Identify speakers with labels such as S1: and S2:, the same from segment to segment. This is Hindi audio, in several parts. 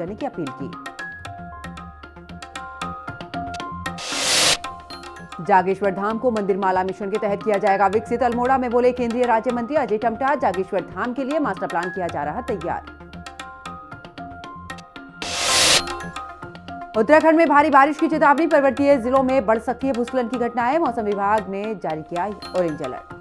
S1: करने की अपील की। जागेश्वर धाम को मंदिर माला मिशन के तहत किया जाएगा विकसित। अल्मोड़ा में बोले केंद्रीय राज्य मंत्री अजय टमटा। जागेश्वर धाम के लिए मास्टर प्लान किया जा रहा तैयार। उत्तराखंड में भारी बारिश की चेतावनी। पर्वतीय जिलों में बढ़ सकती है भूस्खलन की घटनाएं। मौसम विभाग ने जारी किया ऑरेंज अलर्ट।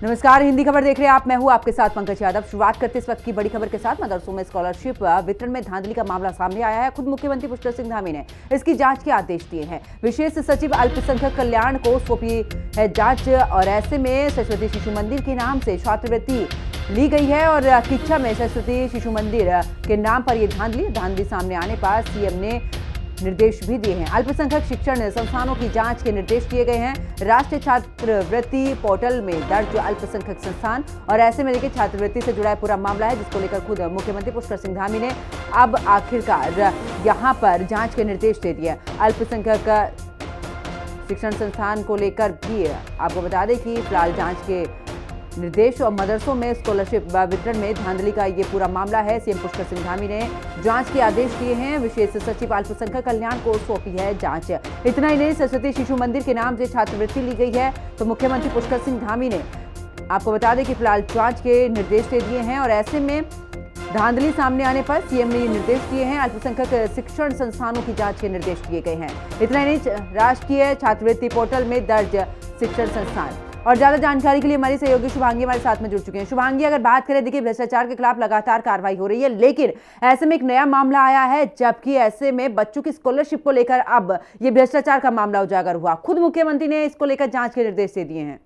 S1: नमस्कार, हिंदी खबर देख रहे हैं आप। मैं हूं आपके साथ पंकज यादव। शुरुआत करते इस वक्त की बड़ी खबर के साथ। मदरसों में स्कॉलरशिप वितरण में धांधली का मामला सामने आया है। खुद मुख्यमंत्री पुष्कर सिंह धामी ने इसकी जांच के आदेश दिए हैं। विशेष सचिव अल्पसंख्यक कल्याण को सौंपी है जांच। और ऐसे में सरस्वती शिशु मंदिर के नाम से छात्रवृत्ति ली गई है और किच्छा में सरस्वती शिशु मंदिर के नाम पर यह धांधली सामने आने पर सीएम ने निर्देश भी दिए हैं। अल्पसंख्यक शिक्षण संस्थानों की जांच के निर्देश दिए गए हैं। राष्ट्रीय छात्रवृत्ति पोर्टल में दर्ज अल्पसंख्यक संस्थान और ऐसे में देखिए छात्रवृत्ति से जुड़ा पूरा मामला है, जिसको लेकर खुद मुख्यमंत्री पुष्कर सिंह धामी ने अब आखिरकार यहां पर जांच के निर्देश दे दिए। अल्पसंख्यक शिक्षण संस्थान को लेकर भी आपको बता दें कि फिलहाल जांच के निर्देश और मदरसों में स्कॉलरशिप वितरण में धांधली का ये पूरा मामला है। सीएम पुष्कर सिंह धामी ने जांच के आदेश दिए हैं। विशेष सचिव अल्पसंख्यक कल्याण को सौंपी है जांच। इतना ही नहीं, सरस्वती शिशु मंदिर के नाम से छात्रवृत्ति ली गई है। तो मुख्यमंत्री पुष्कर सिंह धामी ने आपको बता दें कि फिलहाल जांच के निर्देश दे दिए हैं और ऐसे में धांधली सामने आने पर सीएम ने ये निर्देश दिए हैं। अल्पसंख्यक शिक्षण संस्थानों की जांच के निर्देश दिए गए हैं। इतना ही नहीं, राष्ट्रीय छात्रवृत्ति पोर्टल में दर्ज शिक्षण संस्थान। और ज्यादा जानकारी के लिए हमारी सहयोगी शुभांगी हमारे साथ में जुड़ चुके हैं। शुभांगी, अगर बात करें, देखिए भ्रष्टाचार के खिलाफ लगातार कार्रवाई हो रही है, लेकिन ऐसे में एक नया मामला आया है, जबकि ऐसे में बच्चों की स्कॉलरशिप को लेकर अब ये भ्रष्टाचार का मामला उजागर हुआ। खुद मुख्यमंत्री ने इसको लेकर जांच के निर्देश दे दिए हैं।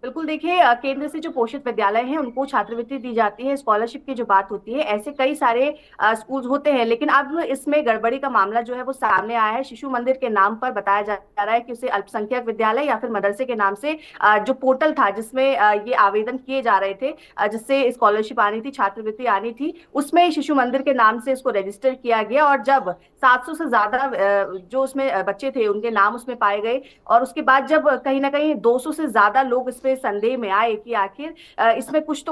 S2: बिल्कुल, देखिए केंद्र से जो पोषित विद्यालय हैं उनको छात्रवृत्ति दी जाती है। स्कॉलरशिप की जो बात होती है, ऐसे कई सारे स्कूल्स होते हैं, लेकिन अब इसमें गड़बड़ी का मामला जो है वो सामने आया है। शिशु मंदिर के नाम पर बताया जा रहा है कि उसे अल्पसंख्यक विद्यालय या फिर मदरसे के नाम से जो पोर्टल था जिसमें ये आवेदन किए जा रहे थे, जिससे स्कॉलरशिप आनी थी, छात्रवृत्ति आनी थी, उसमें शिशु मंदिर के नाम से इसको रजिस्टर किया गया। और जब 700 से ज्यादा जो उसमें बच्चे थे उनके नाम उसमें पाए गए और उसके बाद जब कहीं ना कहीं 200 से ज्यादा लोग इसमें संदेह में आए कि आखिर इसमें कुछ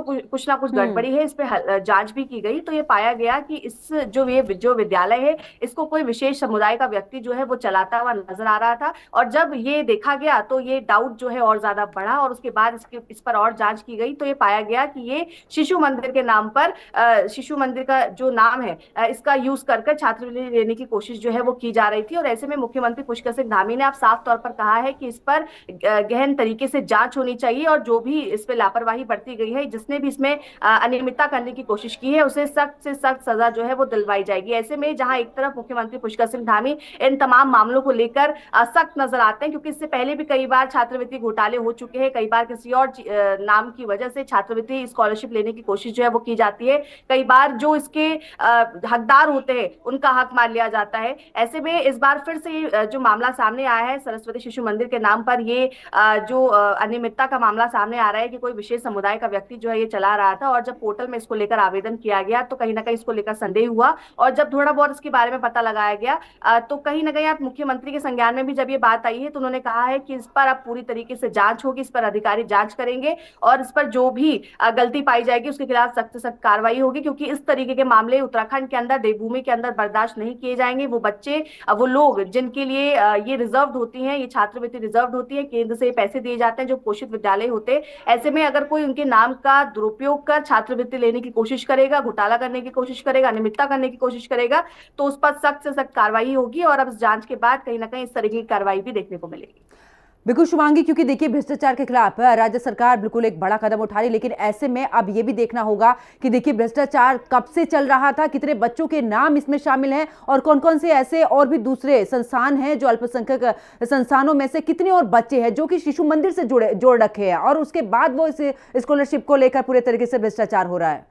S2: ना कुछ गड़बड़ी है, इस पे जांच भी की गई, तो ये पाया गया कि इस जो विद्यालय है इसको कोई विशेष समुदाय का व्यक्ति जो है वो चलाता हुआ नजर आ रहा था। और जब ये देखा गया तो ये डाउट जो है और ज्यादा बढ़ा और उसके बाद इस पर और जांच की गई तो ये पाया गया कि ये शिशु मंदिर के नाम पर शिशु मंदिर का जो नाम है इसका यूज कर छात्रवृत्ति लेने की कोशिश जो है वो की जा रही थी। और ऐसे में मुख्यमंत्री पुष्कर सिंह धामी ने अब साफ तौर पर कहा है कि इस पर गहन तरीके से जांच होनी चाहिए और जो भी इस पे लापरवाही बरती गई है, जिसने भी इसमें अनियमितता करने की कोशिश की है, उसे सख्त से सख्त सजा जो है वो दिलवाई जाएगी। ऐसे में जहां एक तरफ मुख्यमंत्री पुष्कर सिंह धामी इन तमाम मामलों को लेकर सख्त नजर आते हैं, क्योंकि इससे पहले भी कई बार छात्रवृत्ति घोटाले हो चुके हैं, कई बार किसी और नाम की वजह से छात्रवृत्ति स्कॉलरशिप लेने की कोशिश जो है वो की जाती है, कई बार जो इसके हकदार होते हैं उनका हक मान लिया जाता है। ऐसे में इस बार फिर से जो मामला सामने आया है सरस्वती शिशु मंदिर के नाम पर, ये जो अनियमितता का मामला सामने आ रहा है कि कोई विशेष समुदाय का व्यक्ति जो है ये चला रहा था और जब पोर्टल में इसको लेकर आवेदन किया गया तो कहीं ना कहीं इसको लेकर संदेह हुआ और जब थोड़ा बहुत इसके बारे में पता लगाया गया तो कहीं ना कहीं आप मुख्यमंत्री के संज्ञान में भी जब ये बात आई है तो उन्होंने कहा है कि इस पर अब पूरी तरीके से जांच होगी, इस पर अधिकारी जांच करेंगे और इस पर जो भी गलती पाई जाएगी उसके खिलाफ सख्त से सख्त कार्रवाई होगी, क्योंकि इस तरीके के मामले उत्तराखंड के अंदर, देवभूमि के अंदर बर्दाश्त नहीं किए जाएंगे। वो बच्चे, वो लोग जिनके लिए ये रिजर्व होती है, ये छात्रवृत्ति रिजर्व होती है, केंद्र से पैसे दिए जाते हैं जो पोषित विद्यालय होते हैं, ऐसे में अगर कोई उनके नाम का दुरुपयोग कर छात्रवृत्ति लेने की कोशिश करेगा, घोटाला करने की कोशिश करेगा, अनियमितता करने की कोशिश करेगा, तो उस पर सख्त से सख्त कार्रवाई होगी और अब इस जांच के बाद कहीं ना कहीं इस तरीके की कार्रवाई भी देखने को मिलेगी।
S1: बिल्कुल शुभांगी, क्योंकि देखिए भ्रष्टाचार के खिलाफ राज्य सरकार बिल्कुल एक बड़ा कदम उठा रही, लेकिन ऐसे में अब ये भी देखना होगा कि देखिए भ्रष्टाचार कब से चल रहा था, कितने बच्चों के नाम इसमें शामिल हैं और कौन कौन से ऐसे और भी दूसरे संस्थान हैं जो अल्पसंख्यक संस्थानों में से कितने और बच्चे हैं जो कि शिशु मंदिर से जोड़ रखे हैं और उसके बाद वो इस स्कॉलरशिप को लेकर पूरे तरीके से भ्रष्टाचार हो रहा है।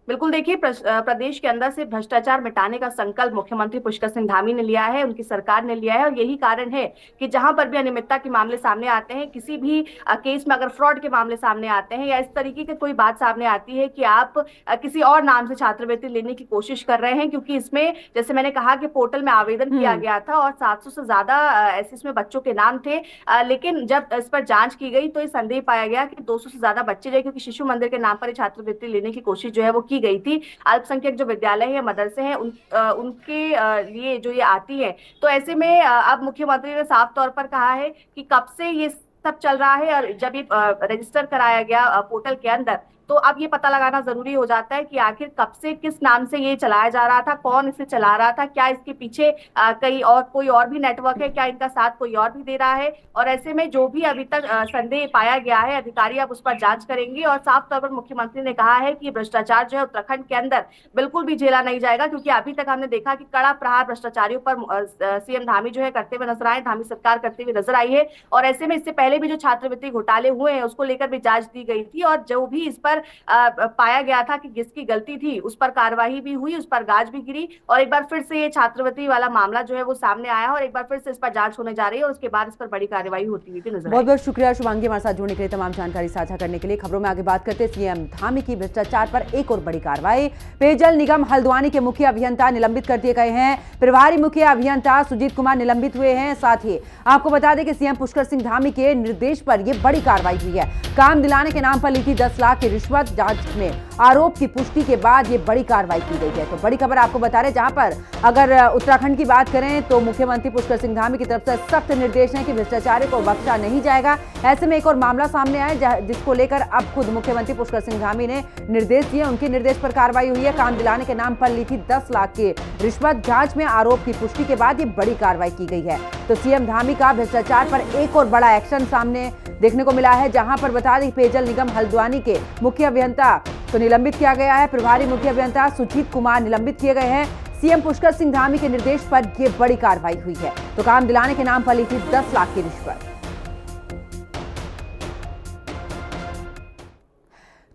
S2: बिल्कुल देखिए, प्रदेश के अंदर से भ्रष्टाचार मिटाने का संकल्प मुख्यमंत्री पुष्कर सिंह धामी ने लिया है, उनकी सरकार ने लिया है। और यही कारण है कि जहां पर भी अनियमितता के मामले सामने आते हैं, किसी भी केस में अगर फ्रॉड के मामले सामने आते हैं या इस तरीके की कोई बात सामने आती है कि आप किसी और नाम से छात्रवृत्ति लेने की कोशिश कर रहे हैं, क्योंकि इसमें जैसे मैंने कहा कि पोर्टल में आवेदन किया गया था और 700 से ज्यादा ऐसे इसमें बच्चों के नाम थे। लेकिन जब इस पर जांच की गई तो ये संदेह पाया गया कि 200 से ज्यादा बच्चे जो है, क्योंकि शिशु मंदिर के नाम पर ये छात्रवृत्ति लेने की कोशिश जो है वो की गई थी। अल्पसंख्यक जो विद्यालय है या मदरसे हैं उनके लिए जो ये आती है। तो ऐसे में अब मुख्यमंत्री ने साफ तौर पर कहा है कि कब से ये सब चल रहा है, और जब ये रजिस्टर कराया गया पोर्टल के अंदर, तो अब ये पता लगाना जरूरी हो जाता है कि आखिर कब से किस नाम से ये चलाया जा रहा था, कौन इसे चला रहा था, क्या इसके पीछे कहीं और कोई और भी नेटवर्क है, क्या इनका साथ कोई और भी दे रहा है। और ऐसे में जो भी अभी तक संदेह पाया गया है, अधिकारी अब उस पर जांच करेंगे। और साफ तौर पर मुख्यमंत्री ने कहा है कि भ्रष्टाचार जो है उत्तराखंड के अंदर बिल्कुल भी झेला नहीं जाएगा, क्योंकि अभी तक हमने देखा कि कड़ा प्रहार भ्रष्टाचारियों पर सीएम धामी जो है करते हुए नजर आए, धामी सरकार करते हुए नजर आई है। और ऐसे में इससे पहले भी जो छात्रवृत्ति घोटाले हुए हैं उसको लेकर भी जांच दी गई थी, और जो भी इस पर पाया गया था कि जिसकी गलती थी उस पर कार्रवाई भी हुई, उस पर गाज भी गिरी। और एक बार फिर से ये छात्रवृत्ति वाला मामला जो है वो सामने आया, और एक बार फिर से इस पर जांच होने जा रही है, और उसके बाद इस पर बड़ी कार्रवाई होती हुई भी नजर
S1: बहुत बहुत शुक्रिया शुभांगी हमारे साथ जुड़ने के लिए, तमाम जानकारी साझा करने के लिए। खबरों में आगे बात करते हैं सीएम धामी की भ्रष्टाचार पर एक और बड़ी कार्रवाई। पेयजल निगम हल्द्वानी के मुख्य अभियंता निलंबित कर दिए गए हैं। प्रभारी मुख्य अभियंता सुजीत कुमार निलंबित हुए हैं। साथ ही आपको बता दें कि सीएम पुष्कर सिंह धामी के निर्देश पर यह बड़ी कार्रवाई हुई है। काम दिलाने के नाम पर ली थी 10 लाख की रिश्वत, जांच में आरोप की पुष्टि के बाद ये बड़ी कार्रवाई की गई है। तो बड़ी खबर आपको बता रहे, जहां पर अगर उत्तराखंड की बात करें तो मुख्यमंत्री पुष्कर सिंह धामी की तरफ से सख्त निर्देश है कि भ्रष्टाचारी को बख्शा नहीं जाएगा। ऐसे में एक और मामला सामने आया जिसको लेकर अब खुद मुख्यमंत्री पुष्कर सिंह धामी ने निर्देश दिए, उनके निर्देश पर कार्रवाई हुई है। काम दिलाने के नाम पर ली थी 10 लाख की रिश्वत, जांच में आरोप की पुष्टि के बाद ये बड़ी कार्रवाई की गई है। तो सीएम धामी का भ्रष्टाचार पर एक और बड़ा एक्शन सामने देखने को मिला है, जहां पर बता दें पेयजल निगम हल्द्वानी के मुख्य अभियंता तो निलंबित किया गया है। प्रभारी मुख्य अभियंता सुजीत कुमार निलंबित किए गए हैं। सीएम पुष्कर सिंह धामी के निर्देश पर यह बड़ी कार्रवाई हुई है। तो काम दिलाने के नाम पर ली थी 10 लाख की रिश्वत।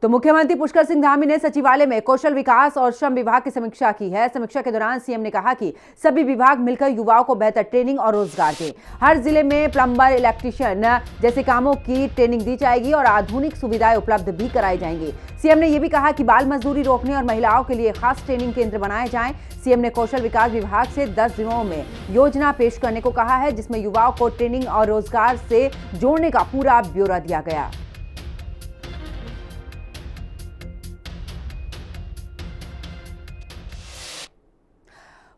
S1: तो मुख्यमंत्री पुष्कर सिंह धामी ने सचिवालय में कौशल विकास और श्रम विभाग की समीक्षा की है। समीक्षा के दौरान सीएम ने कहा कि सभी विभाग मिलकर युवाओं को बेहतर ट्रेनिंग और रोजगार दें। हर जिले में प्लम्बर, इलेक्ट्रीशियन जैसे कामों की ट्रेनिंग दी जाएगी और आधुनिक सुविधाएं उपलब्ध भी कराई जाएंगी। सीएम ने यह भी कहा कि बाल मजदूरी रोकने और महिलाओं के लिए खास ट्रेनिंग केंद्र बनाए जाएं। सीएम ने कौशल विकास विभाग से 10 दिनों में योजना पेश करने को कहा है, जिसमें युवाओं को ट्रेनिंग और रोजगार से जोड़ने का पूरा ब्यौरा दिया गया।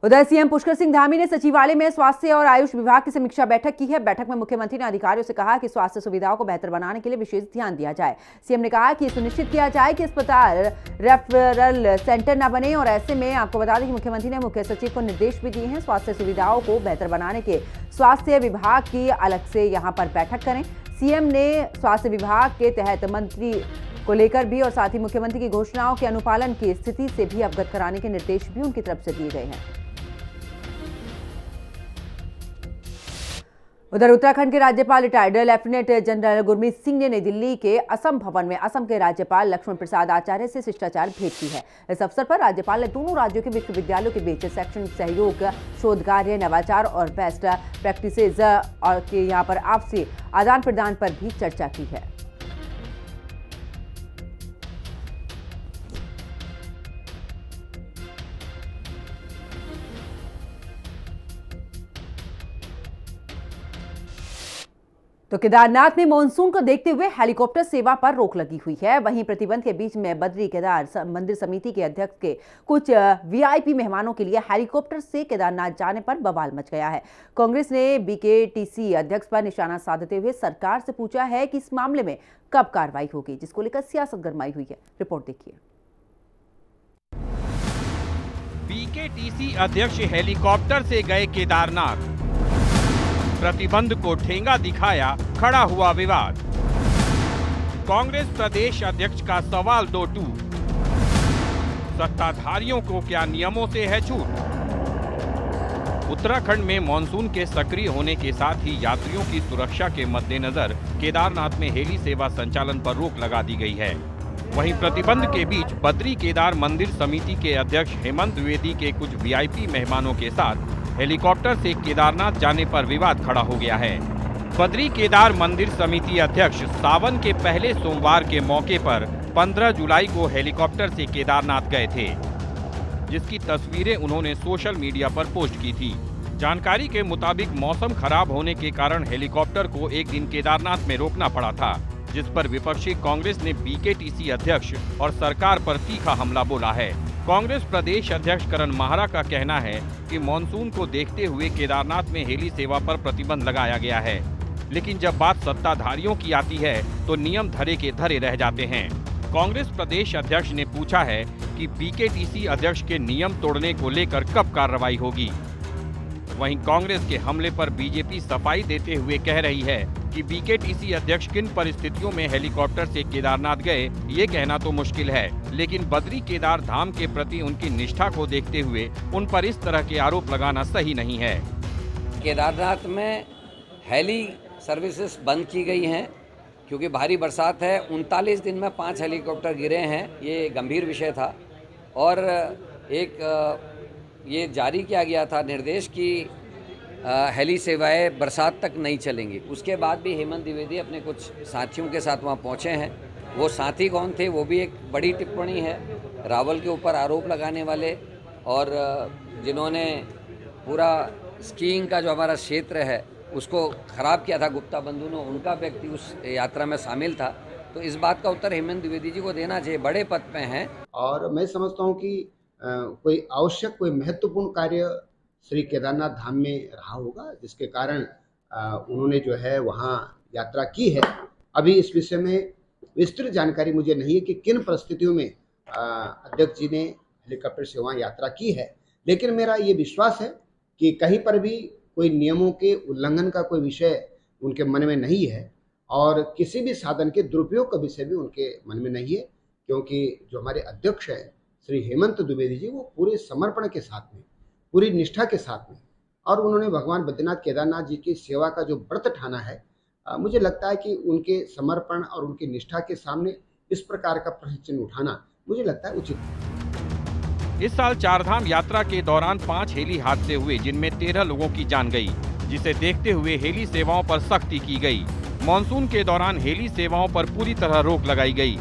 S1: उधर सीएम पुष्कर सिंह धामी ने सचिवालय में स्वास्थ्य और आयुष विभाग की समीक्षा बैठक की है। बैठक में मुख्यमंत्री ने अधिकारियों से कहा कि स्वास्थ्य सुविधाओं को बेहतर बनाने के लिए विशेष ध्यान दिया जाए। सीएम ने कहा कि सुनिश्चित किया जाए कि अस्पताल रेफरल सेंटर न बने, और ऐसे में आपको बता दें कि मुख्यमंत्री ने मुख्य सचिव को निर्देश भी दिए हैं स्वास्थ्य सुविधाओं को बेहतर बनाने के। स्वास्थ्य विभाग की अलग से यहाँ पर बैठक करें। सीएम ने स्वास्थ्य विभाग के तहत मंत्री को लेकर भी और साथ ही मुख्यमंत्री की घोषणाओं के अनुपालन की स्थिति से भी अवगत कराने के निर्देश भी उनकी तरफ से दिए गए हैं। उधर उत्तराखंड के राज्यपाल retired lieutenant general Gurmeet Singh ने नई दिल्ली के असम भवन में असम के राज्यपाल लक्ष्मण प्रसाद आचार्य से शिष्टाचार भेंट की है। इस अवसर पर राज्यपाल ने दोनों राज्यों के विश्वविद्यालयों के बीच शैक्षणिक सहयोग, शोध कार्य, नवाचार और बेस्ट प्रैक्टिसेज और के यहाँ पर आपसी आदान प्रदान पर भी चर्चा की है। तो केदारनाथ में मॉनसून को देखते हुए हेलीकॉप्टर सेवा पर रोक लगी हुई है। वहीं प्रतिबंध के बीच में बद्री केदार मंदिर समिति के अध्यक्ष के कुछ वीआईपी मेहमानों के लिए हेलीकॉप्टर से केदारनाथ जाने पर बवाल मच गया है। कांग्रेस ने बीकेटीसी अध्यक्ष पर निशाना साधते हुए सरकार से पूछा है कि इस मामले में कब कार्रवाई होगी, जिसको लेकर सियासत गरमाई हुई है। रिपोर्ट देखिए।
S3: बीकेटीसी अध्यक्ष हेलीकॉप्टर से गए केदारनाथ, प्रतिबंध को ठेंगा दिखाया, खड़ा हुआ विवाद। कांग्रेस प्रदेश अध्यक्ष का सवाल दो टूक, सत्ताधारियों को क्या नियमों से है छूट। उत्तराखंड में मॉनसून के सक्रिय होने के साथ ही यात्रियों की सुरक्षा के मद्देनजर केदारनाथ में हेली सेवा संचालन पर रोक लगा दी गई है। वहीं प्रतिबंध के बीच बद्री केदार मंदिर समिति के अध्यक्ष हेमंत द्विवेदी के कुछ वीआईपी मेहमानों के साथ हेलीकॉप्टर से केदारनाथ जाने पर विवाद खड़ा हो गया है। बद्री केदार मंदिर समिति अध्यक्ष सावन के पहले सोमवार के मौके पर 15 जुलाई को हेलीकॉप्टर से केदारनाथ गए थे, जिसकी तस्वीरें उन्होंने सोशल मीडिया पर पोस्ट की थी। जानकारी के मुताबिक मौसम खराब होने के कारण हेलीकॉप्टर को एक दिन केदारनाथ में रोकना पड़ा था, जिस पर विपक्षी कांग्रेस ने बीकेटीसी अध्यक्ष और सरकार पर तीखा हमला बोला है। कांग्रेस प्रदेश अध्यक्ष करण माहरा का कहना है कि मानसून को देखते हुए केदारनाथ में हेली सेवा पर प्रतिबंध लगाया गया है, लेकिन जब बात सत्ताधारियों की आती है तो नियम धरे के धरे रह जाते हैं। कांग्रेस प्रदेश अध्यक्ष ने पूछा है कि बीकेटीसी अध्यक्ष के नियम तोड़ने को लेकर कब कार्रवाई होगी। वहीं कांग्रेस के हमले पर बीजेपी सफाई देते हुए कह रही है कि बीकेटीसी अध्यक्ष किन परिस्थितियों में हेलीकॉप्टर से केदारनाथ गए ये कहना तो मुश्किल है, लेकिन बद्री केदार धाम के प्रति उनकी निष्ठा को देखते हुए उन पर इस तरह के आरोप लगाना सही नहीं है।
S4: केदारनाथ में हेली सर्विसेज बंद की गई हैं क्योंकि भारी बरसात है। 39 दिन में 5 हेलीकॉप्टर गिरे हैं, ये गंभीर विषय था। और एक ये जारी किया गया था निर्देश कि हेली सेवाएं बरसात तक नहीं चलेंगी। उसके बाद भी हेमंत द्विवेदी अपने कुछ साथियों के साथ वहाँ पहुँचे हैं। वो साथी कौन थे वो भी एक बड़ी टिप्पणी है। रावल के ऊपर आरोप लगाने वाले और जिन्होंने पूरा स्कीइंग का जो हमारा क्षेत्र है उसको ख़राब किया था गुप्ता बंधु ने, उनका व्यक्ति उस यात्रा में शामिल था। तो इस बात का उत्तर हेमंत द्विवेदी जी को देना चाहिए, बड़े पद पे हैं।
S5: और मैं समझता हूँ कि कोई आवश्यक कोई महत्वपूर्ण कार्य श्री केदारनाथ धाम में रहा होगा, जिसके कारण उन्होंने जो है वहाँ यात्रा की है। अभी इस विषय में विस्तृत जानकारी मुझे नहीं है कि किन परिस्थितियों में अध्यक्ष जी ने हेलीकॉप्टर से वहाँ यात्रा की है, लेकिन मेरा ये विश्वास है कि कहीं पर भी कोई नियमों के उल्लंघन का कोई विषय उनके मन में नहीं है और किसी भी साधन के दुरुपयोग का विषय भी उनके मन में नहीं है, क्योंकि जो हमारे अध्यक्ष हैं श्री हेमंत द्विवेदी जी वो पूरे समर्पण के साथ में, पूरी निष्ठा के साथ में, और उन्होंने भगवान बद्रीनाथ केदारनाथ जी की सेवा का जो व्रत ठाना है, मुझे लगता है कि उनके समर्पण और उनकी निष्ठा के सामने इस प्रकार का प्रश्न चिन्ह उठाना मुझे लगता है उचित है।
S3: इस साल चारधाम यात्रा के दौरान 5 हेली हादसे हुए, जिनमें 13 लोगों की जान गई, जिसे देखते हुए हेली सेवाओं पर सख्ती की गई। मानसून के दौरान हेली सेवाओं पर पूरी तरह रोक लगाई गई,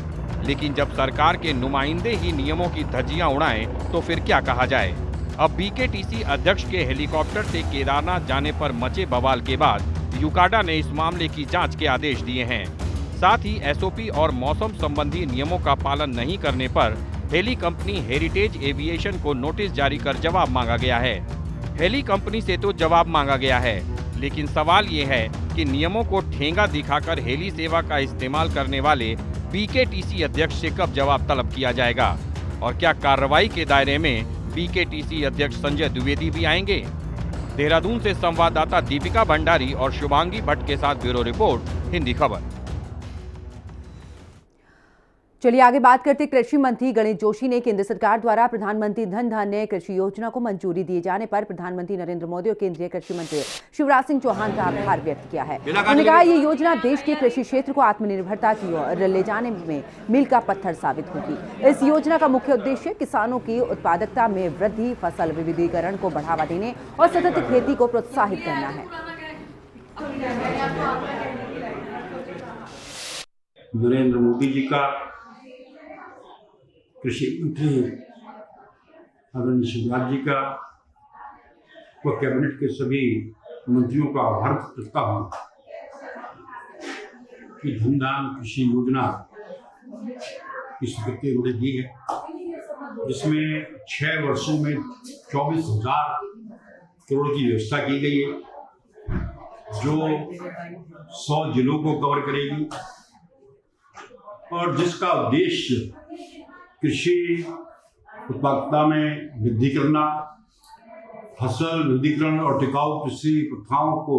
S3: लेकिन जब सरकार के नुमाइंदे ही नियमों की धज्जियां उड़ाएं तो फिर क्या कहा जाए। अब बीकेटीसी अध्यक्ष के हेलीकॉप्टर से केदारनाथ जाने पर मचे बवाल के बाद यूकाडा ने इस मामले की जांच के आदेश दिए हैं। साथ ही एसओपी और मौसम संबंधी नियमों का पालन नहीं करने पर हेली कंपनी हेरिटेज एविएशन को नोटिस जारी कर जवाब मांगा गया है। हेली कंपनी से तो जवाब मांगा गया है, लेकिन सवाल ये है कि नियमों को ठेंगा दिखाकर हेली सेवा का इस्तेमाल करने वाले बीकेटीसी अध्यक्ष से कब जवाब तलब किया जाएगा, और क्या कार्रवाई के दायरे में बीकेटीसी अध्यक्ष संजय द्विवेदी भी आएंगे। देहरादून से संवाददाता दीपिका भंडारी और शुभांगी भट्ट के साथ ब्यूरो रिपोर्ट, हिंदी खबर।
S1: चलिए आगे बात करते। कृषि मंत्री गणेश जोशी ने केंद्र सरकार द्वारा प्रधानमंत्री धन धान्य कृषि योजना को मंजूरी दिए जाने पर प्रधानमंत्री नरेंद्र मोदी और केंद्रीय कृषि मंत्री शिवराज सिंह चौहान का आभार व्यक्त किया है। उन्होंने कहा ये योजना देश के कृषि क्षेत्र को आत्मनिर्भरता की ओर ले जाने में मील का पत्थर साबित होगी। इस योजना का मुख्य उद्देश्य किसानों की उत्पादकता में वृद्धि, फसल विविधीकरण को बढ़ावा देने और सतत खेती को प्रोत्साहित करना है।
S6: नरेंद्र मोदी जी का, कृषि मंत्री आदरणीय शिवराज जी का व कैबिनेट के सभी मंत्रियों का आभार करता हूँ कि धन धान्य कृषि योजना की स्वीकृति उन्होंने दी है, जिसमें 6 वर्षों में 24,000 करोड़ की व्यवस्था की गई है, जो 100 जिलों को कवर करेगी और जिसका उद्देश्य कृषि उत्पादकता में वृद्धि करना, फसल विविधीकरण और टिकाऊ कृषि प्रथाओं को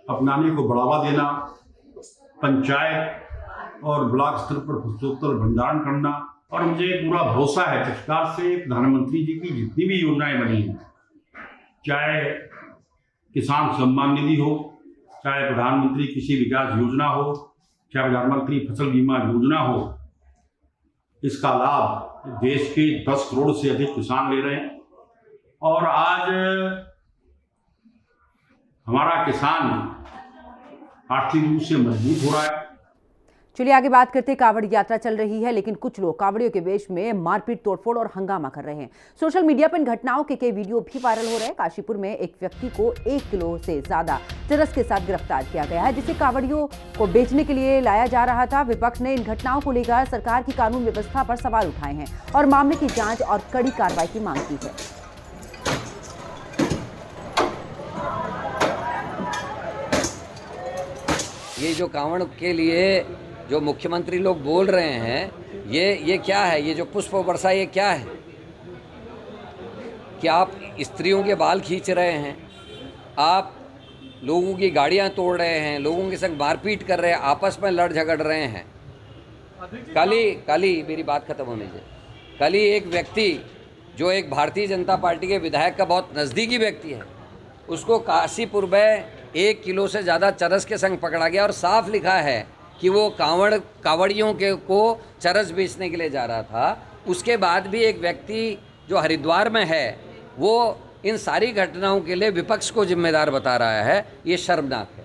S6: अपनाने को बढ़ावा देना, पंचायत और ब्लॉक स्तर पर फसलोत्तर भंडारण करना। और मुझे पूरा भरोसा है सरकार से प्रधानमंत्री जी की जितनी भी योजनाएं बनी हैं, चाहे किसान सम्मान निधि हो, चाहे प्रधानमंत्री कृषि विकास योजना हो, चाहे प्रधानमंत्री फसल बीमा योजना हो, इसका लाभ देश के 10 करोड़ से अधिक किसान ले रहे हैं। और आज हमारा किसान आर्थिक रूप से मजबूत हो रहा है।
S1: चलिए आगे बात करते हैं। कांवड़ यात्रा चल रही है, लेकिन कुछ लोग कांवड़ियों के वेश में मारपीट, तोड़फोड़ और हंगामा कर रहे हैं। सोशल मीडिया पर इन घटनाओं के कई वीडियो भी वायरल हो रहे हैं। काशीपुर में एक व्यक्ति को 1 किलो से ज्यादा चरस के साथ गिरफ्तार किया गया है, जिसे कांवड़ियों को बेचने के लिए लाया जा रहा था। विपक्ष ने इन घटनाओं को लेकर सरकार की कानून व्यवस्था पर सवाल उठाए हैं और मामले की जांच और कड़ी कार्रवाई की मांग की है।
S4: ये जो कांवड़ के लिए जो मुख्यमंत्री लोग बोल रहे हैं, ये क्या है? ये जो पुष्प वर्षा, ये क्या है? कि आप स्त्रियों के बाल खींच रहे हैं, आप लोगों की गाड़ियां तोड़ रहे हैं, लोगों के संग मारपीट कर रहे हैं, आपस में लड़ झगड़ रहे हैं। कल ही मेरी बात खत्म होने दीजिए। कल ही एक व्यक्ति जो एक भारतीय जनता पार्टी के विधायक का बहुत नज़दीकी व्यक्ति है, उसको काशीपुर में 1 किलो से ज़्यादा चरस के संग पकड़ा गया और साफ लिखा है कि वो कांवड़ियों को चरस बेचने के लिए जा रहा था। उसके बाद भी एक व्यक्ति जो हरिद्वार में है, वो इन सारी घटनाओं के लिए विपक्ष को जिम्मेदार बता रहा है। ये शर्मनाक है।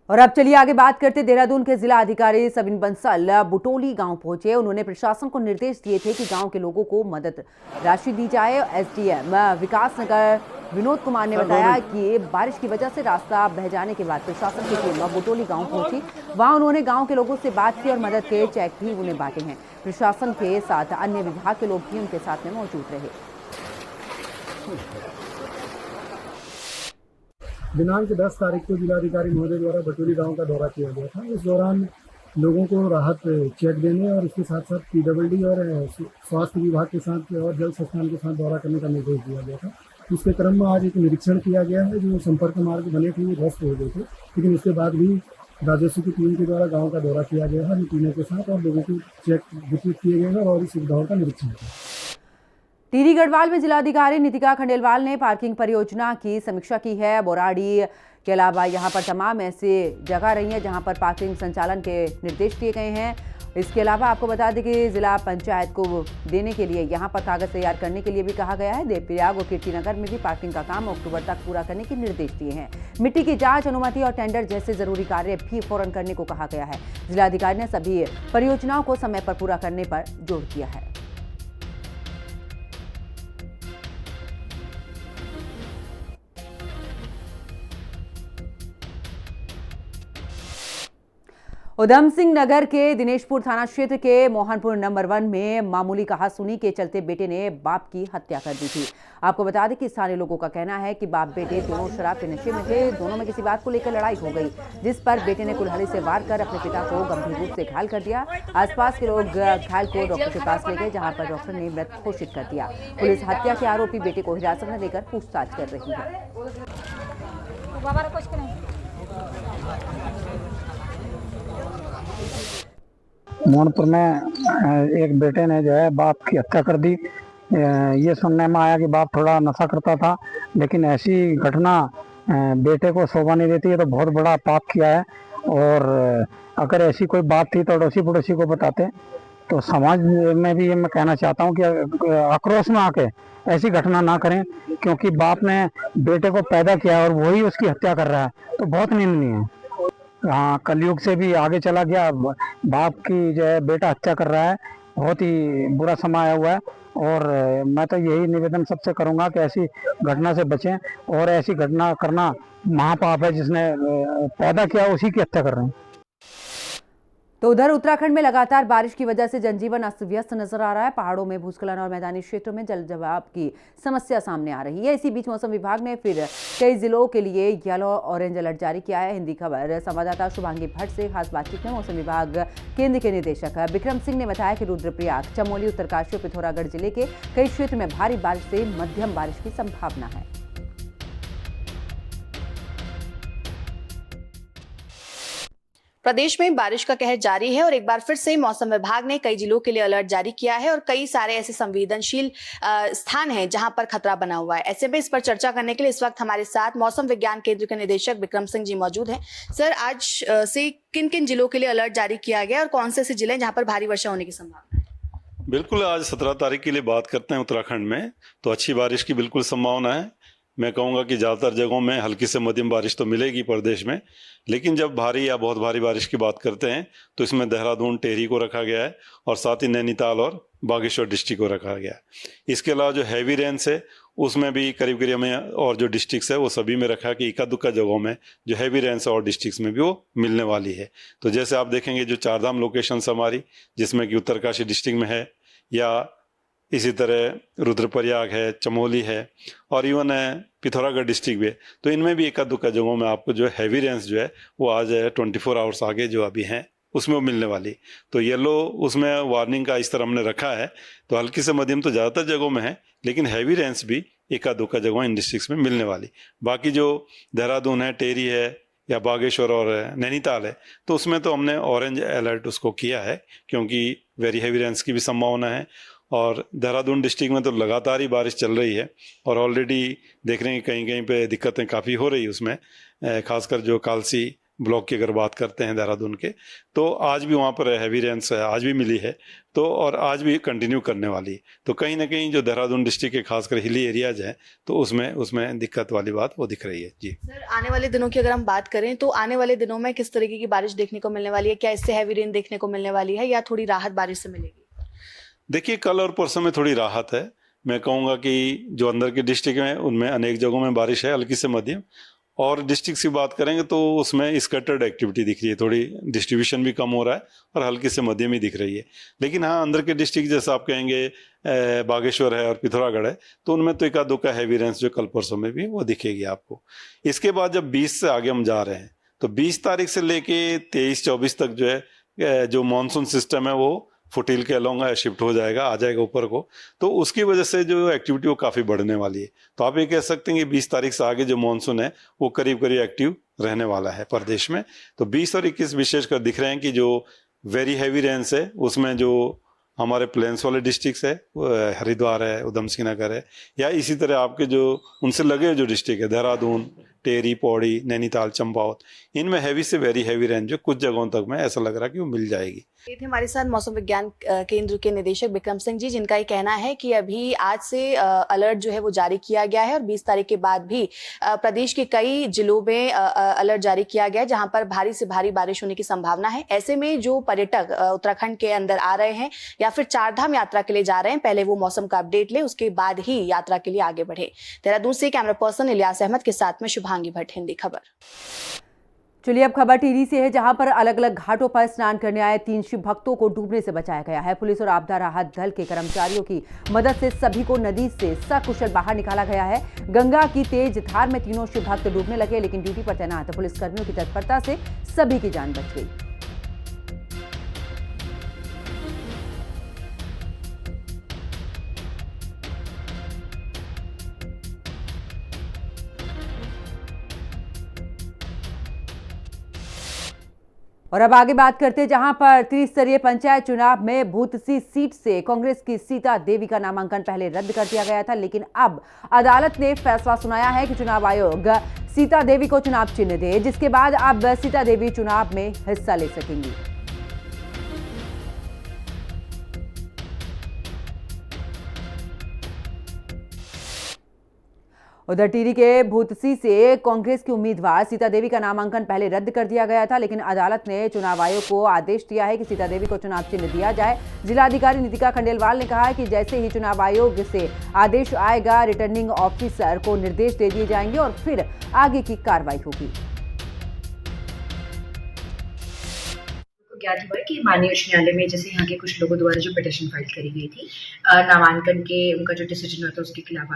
S1: और अब चलिए आगे बात करते। देहरादून के जिला अधिकारी सविन बंसल बुटोली गांव पहुंचे। उन्होंने प्रशासन को निर्देश दिए थे कि गांव के लोगों को मदद राशि दी जाए। एसडीएम विकास नगर विनोद कुमार ने बताया कि बारिश की वजह से रास्ता बह जाने के बाद प्रशासन की टीम बुटोली गांव पहुंची। वहां उन्होंने गांव के लोगों से बात की और मदद के चेक भी उन्हें बांटे हैं। प्रशासन के साथ अन्य विभाग के लोग भी उनके साथ में मौजूद रहे।
S7: दिनांक 10 तारीख को जिलाधिकारी महोदय द्वारा बटोली गांव का दौरा किया गया था। इस दौरान लोगों को राहत चेक देने और इसके साथ साथ पीडब्ल्यूडी और स्वास्थ्य विभाग के साथ और जल संस्थान के साथ दौरा करने का निर्देश दिया गया था। इसके क्रम में आज एक निरीक्षण किया गया है। जो संपर्क मार्ग बने थे वो ध्वस्त हो गए थे, लेकिन उसके बाद भी राजस्व की टीम के द्वारा गाँव का दौरा किया गया है टीमों के साथ और लोगों को चेक वितरित किए गए हैं और इस सुविधाओं का निरीक्षण किया।
S1: टिहरी गढ़वाल में जिलाधिकारी नितिका खंडेलवाल ने पार्किंग परियोजना की समीक्षा की है। बोराड़ी के अलावा यहां पर तमाम ऐसी जगह रही हैं जहां पर पार्किंग संचालन के निर्देश दिए गए हैं। इसके अलावा आपको बता दें कि जिला पंचायत को देने के लिए यहां पर कागज तैयार करने के लिए भी कहा गया है। देवप्रयाग और कीर्तिनगर में भी पार्किंग का काम अक्टूबर तक पूरा करने के निर्देश दिए हैं। मिट्टी की जांच, अनुमति और टेंडर जैसे जरूरी कार्य भी फौरन करने को कहा गया है। जिलाधिकारी ने सभी परियोजनाओं को समय पर पूरा करने पर जोर दिया है। उधम सिंह नगर के दिनेशपुर थाना क्षेत्र के मोहनपुर नंबर 1 में मामूली कहासुनी के चलते बेटे ने बाप की हत्या कर दी थी। आपको बता दें कि स्थानीय लोगों का कहना है कि बाप बेटे दोनों शराब के नशे में थे। दोनों में किसी बात को लेकर लड़ाई हो गई, जिस पर बेटे ने कुल्हाड़ी से वार कर अपने पिता को गंभीर रूप से घायल कर दिया। आसपास के लोग घायल को डॉक्टर के पास ले गए, जहां पर डॉक्टर ने मृत घोषित कर दिया। पुलिस हत्या के आरोपी बेटे को हिरासत में लेकर पूछताछ कर रही है।
S8: मोहनपुर में एक बेटे ने जो है बाप की हत्या कर दी। ये सुनने में आया कि बाप थोड़ा नशा करता था, लेकिन ऐसी घटना बेटे को शोभा नहीं देती है, तो बहुत बड़ा पाप किया है। और अगर ऐसी कोई बात थी तो अड़ोसी पड़ोसी को बताते। तो समाज में भी ये मैं कहना चाहता हूँ कि आक्रोश में आके ऐसी घटना ना करें, क्योंकि बाप ने बेटे को पैदा किया और वही उसकी हत्या कर रहा है, तो बहुत निंदनीय है। हाँ, कलयुग से भी आगे चला गया। बाप की जो है बेटा हत्या कर रहा है, बहुत ही बुरा समय आया हुआ है। और मैं तो यही निवेदन सबसे करूंगा कि ऐसी घटना से बचें, और ऐसी घटना करना महापाप है। जिसने पैदा किया उसी की हत्या कर रहे हैं।
S1: तो उधर उत्तराखंड में लगातार बारिश की वजह से जनजीवन अस्त व्यस्त नजर आ रहा है। पहाड़ों में भूस्खलन और मैदानी क्षेत्रों में जल जमाव की समस्या सामने आ रही है। इसी बीच मौसम विभाग ने फिर कई जिलों के लिए येलो ऑरेंज अलर्ट जारी किया है। हिंदी खबर संवाददाता शुभांगी भट्ट से खास बातचीत में मौसम विभाग केंद्र के निदेशक विक्रम सिंह ने बताया कि रुद्रप्रयाग, चमोली, उत्तरकाशी और पिथौरागढ़ जिले के कई क्षेत्र में भारी बारिश से मध्यम बारिश की संभावना है।
S9: प्रदेश में बारिश का कहर जारी है और एक बार फिर से मौसम विभाग ने कई जिलों के लिए अलर्ट जारी किया है और कई सारे ऐसे संवेदनशील स्थान हैं जहां पर खतरा बना हुआ है। ऐसे में इस पर चर्चा करने के लिए इस वक्त हमारे साथ मौसम विज्ञान केंद्र के निदेशक विक्रम सिंह जी मौजूद हैं। सर, आज से किन किन जिलों के लिए अलर्ट जारी किया गया और कौन से ऐसे जिले हैं जहां पर भारी वर्षा होने की संभावना है?
S10: बिल्कुल, आज 17 तारीख के लिए बात करते हैं उत्तराखंड में, तो अच्छी बारिश की बिल्कुल संभावना है। मैं कहूँगा कि ज़्यादातर जगहों में हल्की से मध्यम बारिश तो मिलेगी प्रदेश में, लेकिन जब भारी या बहुत भारी बारिश की बात करते हैं तो इसमें देहरादून, टेहरी को रखा गया है और साथ ही नैनीताल और बागेश्वर डिस्ट्रिक्ट को रखा गया है। इसके अलावा जो हैवी रेंज है उसमें भी करीब करीब में और जो डिस्ट्रिक्ट्स है वो सभी में रखा है कि इक्का दुक्का जगहों में जो हैवी रेंज और डिस्ट्रिक्ट्स में भी वो मिलने वाली है। तो जैसे आप देखेंगे जो चारधाम लोकेशंस हमारी, जिसमें कि उत्तरकाशी डिस्ट्रिक्ट में है, या इसी तरह रुद्रप्रयाग है, चमोली है और इवन है पिथौरागढ़ डिस्ट्रिक्ट भी, तो इनमें भी एक दुक्का जगहों में आपको जो हैवी रेंज जो है वो आज 24 आवर्स आगे जो अभी हैं उसमें वो मिलने वाली। तो येलो उसमें वार्निंग का इस तरह हमने रखा है। तो हल्की से मध्यम तो ज़्यादातर जगहों में है, लेकिन हैवी रेंज भी एक दुक्का जगहों इन डिस्ट्रिक्ट्स में मिलने वाली। बाकी जो देहरादून है, टेहरी है या बागेश्वर और नैनीताल है, तो उसमें तो हमने ऑरेंज अलर्ट उसको किया है क्योंकि वेरी हैवी रेंज की भी संभावना है। और देहरादून डिस्ट्रिक्ट में तो लगातार ही बारिश चल रही है और ऑलरेडी देख रहे हैं कहीं कहीं पे दिक्कतें काफ़ी हो रही है उसमें, खासकर जो कालसी ब्लॉक की अगर बात करते हैं देहरादून के, तो आज भी वहाँ पर हैवी रेंज आज भी मिली है, तो और आज भी कंटिन्यू करने वाली है। तो कहीं ना कहीं जो देहरादून डिस्ट्रिक्ट के खासकर हिली एरियाज हैं तो उसमें दिक्कत वाली बात वो दिख रही है। जी
S9: सर, आने वाले दिनों की अगर हम बात करें तो आने वाले दिनों में किस तरीके की बारिश देखने को मिलने वाली है? क्या इससे हैवी रेन देखने को मिलने वाली है या थोड़ी राहत बारिश से मिलेगी?
S10: देखिए, कल और परसों में थोड़ी राहत है। मैं कहूँगा कि जो अंदर के डिस्ट्रिक्ट हैं उनमें अनेक जगहों में बारिश है हल्की से मध्यम, और डिस्ट्रिक्ट की बात करेंगे तो उसमें स्कैटर्ड एक्टिविटी दिख रही है, थोड़ी डिस्ट्रीब्यूशन भी कम हो रहा है और हल्की से मध्यम ही दिख रही है। लेकिन हाँ, अंदर के डिस्ट्रिक्ट जैसे आप कहेंगे बागेश्वर है और पिथौरागढ़ है, तो उनमें तो एका दुक्का हैवी रेंज जो कल परसों में भी वो दिखेगी आपको। इसके बाद जब 20 से आगे हम जा रहे हैं तो 20 तारीख से लेके 23-24 तक जो है जो मानसून सिस्टम है वो फुटील के अलोंग शिफ्ट हो जाएगा, आ जाएगा ऊपर को, तो उसकी वजह से जो एक्टिविटी वो काफ़ी बढ़ने वाली है। तो आप ये कह सकते हैं कि 20 तारीख से आगे जो मानसून है वो करीब करीब एक्टिव रहने वाला है प्रदेश में। तो 20 और 21 विशेषकर दिख रहे हैं कि जो वेरी हैवी रेंज है उसमें जो हमारे प्लेन्स वाले डिस्ट्रिक्ट्स है, हरिद्वार है, उधम सिंह नगर है, या इसी तरह आपके जो उनसे लगे जो डिस्ट्रिक्ट है देहरादून, टेहरी, पौड़ी, नैनीताल, चंपावत, इनमें हैवी से वेरी हैवी रेंज जो कुछ जगहों तक में ऐसा लग रहा है कि वो मिल जाएगी।
S9: ये थे हमारे साथ मौसम विज्ञान केंद्र के निदेशक विक्रम सिंह जी, जिनका ये कहना है कि अभी आज से अलर्ट जो है वो जारी किया गया है और 20 तारीख के बाद भी प्रदेश के कई जिलों में अलर्ट जारी किया गया है जहां पर भारी से भारी बारिश होने की संभावना है। ऐसे में जो पर्यटक उत्तराखंड के अंदर आ रहे हैं या फिर चारधाम यात्रा के लिए जा रहे हैं, पहले वो मौसम का अपडेट ले, उसके बाद ही यात्रा के लिए आगे बढ़े। देहरादून से कैमरा पर्सन इलियास अहमद के साथ में शुभांगी भट्ट, हिंदी खबर।
S1: चलिए अब खबर टिहरी से है, जहां पर अलग अलग घाटों पर स्नान करने आए 3 शिव भक्तों को डूबने से बचाया गया है। पुलिस और आपदा राहत दल के कर्मचारियों की मदद से सभी को नदी से सकुशल बाहर निकाला गया है। गंगा की तेज धार में तीनों शिव भक्त डूबने लगे, लेकिन ड्यूटी पर तैनात पुलिसकर्मियों की तत्परता से सभी की जान बच गई। और अब आगे बात करते हैं, जहां पर त्रिस्तरीय पंचायत चुनाव में भूतसी सीट से कांग्रेस की सीता देवी का नामांकन पहले रद्द कर दिया गया था, लेकिन अब अदालत ने फैसला सुनाया है कि चुनाव आयोग सीता देवी को चुनाव चिन्ह दे, जिसके बाद अब सीता देवी चुनाव में हिस्सा ले सकेंगी। उधर टिहरी के भूतसी से कांग्रेस की उम्मीदवार सीता देवी का नामांकन पहले रद्द कर दिया गया था, लेकिन अदालत ने चुनाव आयोग को आदेश दिया है कि सीता देवी को चुनाव चिन्ह दिया जाए। जिलाधिकारी नितिका खंडेलवाल ने कहा है कि जैसे ही चुनाव आयोग से आदेश आएगा, रिटर्निंग ऑफिसर को निर्देश दे दिए जाएंगे और फिर आगे की कार्रवाई होगी।
S11: ज्ञात हुआ कि माननीय उच्च न्यायालय में जैसे यहाँ के कुछ लोगों द्वारा जो पिटीशन फाइल करी गई थी नामांकन के, उनका जो डिसीजन हुआ था उसके खिलाफ,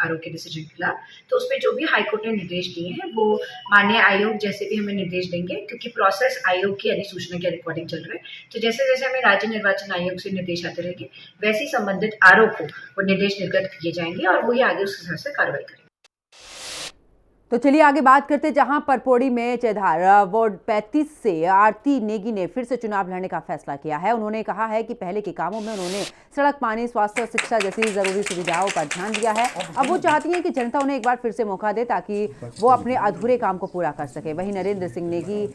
S11: आरोप के डिसीजन के खिलाफ, तो उसमें जो भी हाईकोर्ट ने निर्देश दिए हैं वो माननीय आयोग जैसे भी हमें निर्देश देंगे, क्योंकि प्रोसेस आयोग की अधिसूचना के रिकॉर्डिंग चल रहा है, तो जैसे जैसे हमें राज्य निर्वाचन आयोग से निर्देश आते रहेंगे वैसे ही संबंधित आरोप को वो निर्देश निर्गत किए जाएंगे और वही आगे उस हिसाब से कार्रवाई करेंगे।
S1: तो चलिए आगे बात करते, जहां परपोड़ी में चैधार वार्ड 35 से आरती नेगी ने फिर से चुनाव लड़ने का फैसला किया है। उन्होंने कहा है कि पहले के कामों में उन्होंने सड़क, पानी, स्वास्थ्य और शिक्षा जैसी जरूरी सुविधाओं पर ध्यान दिया है। अब वो चाहती हैं कि जनता उन्हें एक बार फिर से मौका दे ताकि वो अपने अधूरे काम को पूरा कर सके। वहीं नरेंद्र सिंह नेगी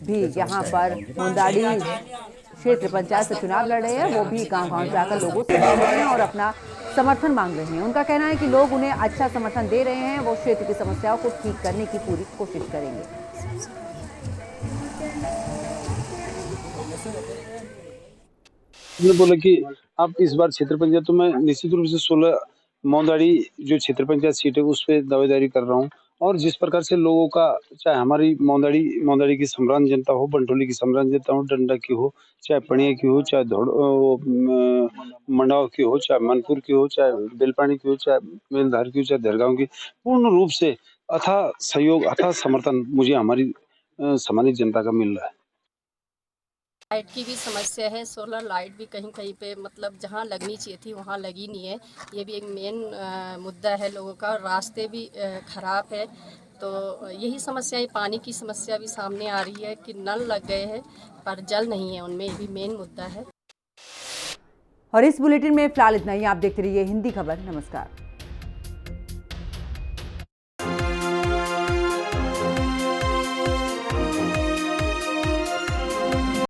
S1: भी यहाँ पर मुंदाड़ी क्षेत्र पंचायत से चुनाव लड़ रहे हैं। वो भी गाँव-गाँव जाकर लोगों से मिल रहे हैं और अपना समर्थन मांग रहे हैं। उनका कहना है कि लोग उन्हें अच्छा समर्थन दे रहे हैं, वो क्षेत्र की समस्याओं को ठीक करने की पूरी कोशिश करेंगे।
S12: उन्होंने बोला कि आप इस बार क्षेत्र पंचायतों में निश्चित रूप से 16 मौदाड़ी जो क्षेत्र पंचायत सीट है उस पर दावेदारी कर रहा हूँ और जिस प्रकार से लोगों का, चाहे हमारी मौदाड़ी की सम्रांत जनता हो, बंटोली की सम्रांत जनता हो, डंडा की हो, चाहे पणिया की हो, चाहे मंडाव की हो, चाहे मनपुर की हो, चाहे बेलपानी की हो, चाहे मेलधार की हो, चाहे दरगांव की, पूर्ण रूप से अथाह सहयोग, अथाह समर्थन मुझे हमारी सम्मानित जनता का मिल रहा है।
S13: लाइट की भी समस्या है, सोलर लाइट भी कहीं कहीं पे मतलब जहाँ लगनी चाहिए थी वहाँ लगी नहीं है। ये भी एक मेन मुद्दा है लोगों का। रास्ते भी ख़राब है, तो यही समस्याएं, पानी की समस्या भी सामने आ रही है कि नल लग गए हैं पर जल नहीं है उनमें, ये भी मेन मुद्दा है।
S1: और इस बुलेटिन में फिलहाल इतना ही। आप देखते रहिए हिंदी खबर। नमस्कार।